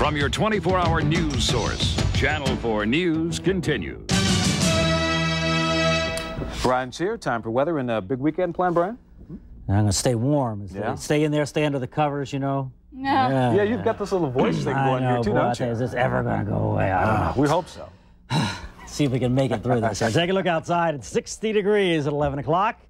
From your 24-hour news source, Channel 4 News continues. Bryan's here. Time for weather and a big weekend plan, Bryan? I'm going to stay warm. Stay in there, stay under the covers, you know. Yeah, you've got this little voice thing going here, too, don't you? Is this ever going to go away? I don't know. We hope so. See if we can make it through this. Take a look outside. It's 60 degrees at 11 o'clock.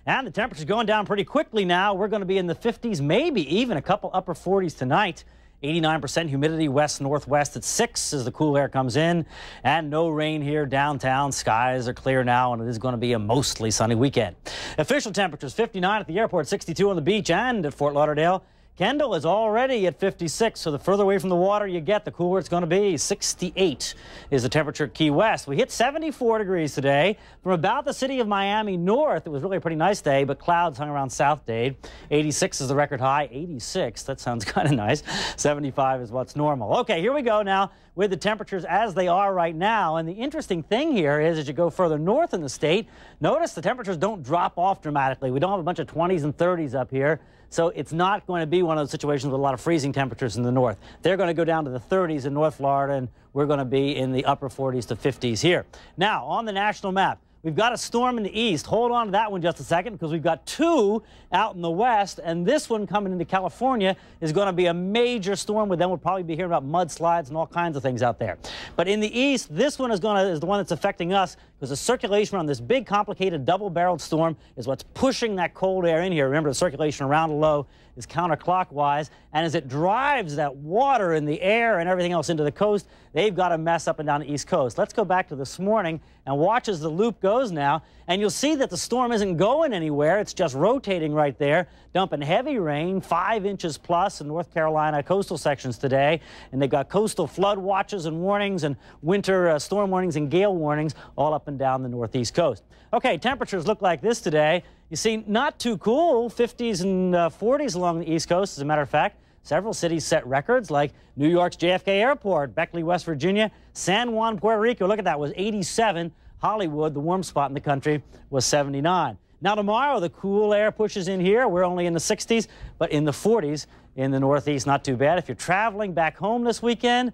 And the temperature's going down pretty quickly now. We're going to be in the 50s, maybe even a couple upper 40s tonight. 89% humidity west-northwest at 6 as the cool air comes in. And no rain here downtown. Skies are clear now, and it is going to be a mostly sunny weekend. Official temperatures 59 at the airport, 62 on the beach, and at Fort Lauderdale. Kendall is already at 56, so the further away from the water you get, the cooler it's going to be. 68 is the temperature at Key West. We hit 74 degrees today. From about the city of Miami north, it was really a pretty nice day, but clouds hung around South Dade. 86 is the record high. 86, that sounds kind of nice. 75 is what's normal. Okay, here we go now with the temperatures as they are right now. And the interesting thing here is as you go further north in the state, notice the temperatures don't drop off dramatically. We don't have a bunch of 20s and 30s up here. So it's not going to be one of those situations with a lot of freezing temperatures in the north. They're going to go down to the 30s in North Florida, and we're going to be in the upper 40s to 50s here. Now, on the national map, we've got a storm in the east. Hold on to that one just a second because we've got two out in the west, and this one coming into California is going to be a major storm. With them, we'll probably be hearing about mudslides and all kinds of things out there. But in the east, this one is the one that's affecting us because the circulation around this big, complicated, double-barreled storm is what's pushing that cold air in here. Remember, the circulation around the low is counterclockwise, and as it drives that water and the air and everything else into the coast, they've got a mess up and down the east coast. Let's go back to this morning and watch as the loop goes now, and you'll see that the storm isn't going anywhere. It's just rotating right there, dumping heavy rain, 5 inches plus in North Carolina coastal sections today, and they've got coastal flood watches and warnings and winter storm warnings and gale warnings all up and down the northeast coast. Okay, temperatures look like this today. You see, not too cool, 50s and 40s along the east coast, as a matter of fact. Several cities set records like New York's JFK Airport, Beckley, West Virginia, San Juan, Puerto Rico. Look at that, was 87. Hollywood, the warm spot in the country, was 79. Now tomorrow, the cool air pushes in here. We're only in the 60s, but in the 40s in the northeast, not too bad. If you're traveling back home this weekend,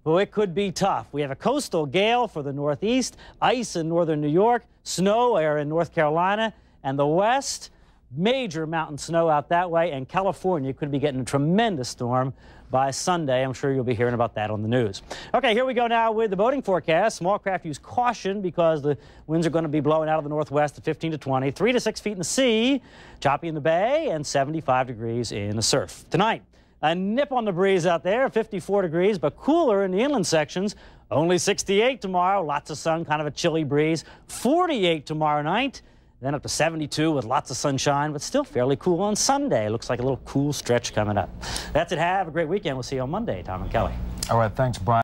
well, it could be tough. We have a coastal gale for the northeast, ice in northern New York, snow air in North Carolina, and the west, major mountain snow out that way, and California could be getting a tremendous storm by Sunday. I'm sure you'll be hearing about that on the news. Okay, here we go now with the boating forecast. Small craft use caution because the winds are going to be blowing out of the northwest at 15 to 20, 3 to 6 feet in the sea, choppy in the bay, and 75 degrees in the surf. Tonight, a nip on the breeze out there, 54 degrees, but cooler in the inland sections. Only 68 tomorrow, lots of sun, kind of a chilly breeze. 48 tomorrow night. Then up to 72 with lots of sunshine, but still fairly cool on Sunday. Looks like a little cool stretch coming up. That's it. Have a great weekend. We'll see you on Monday. Tom and Kelly. All right. Thanks, Bryan.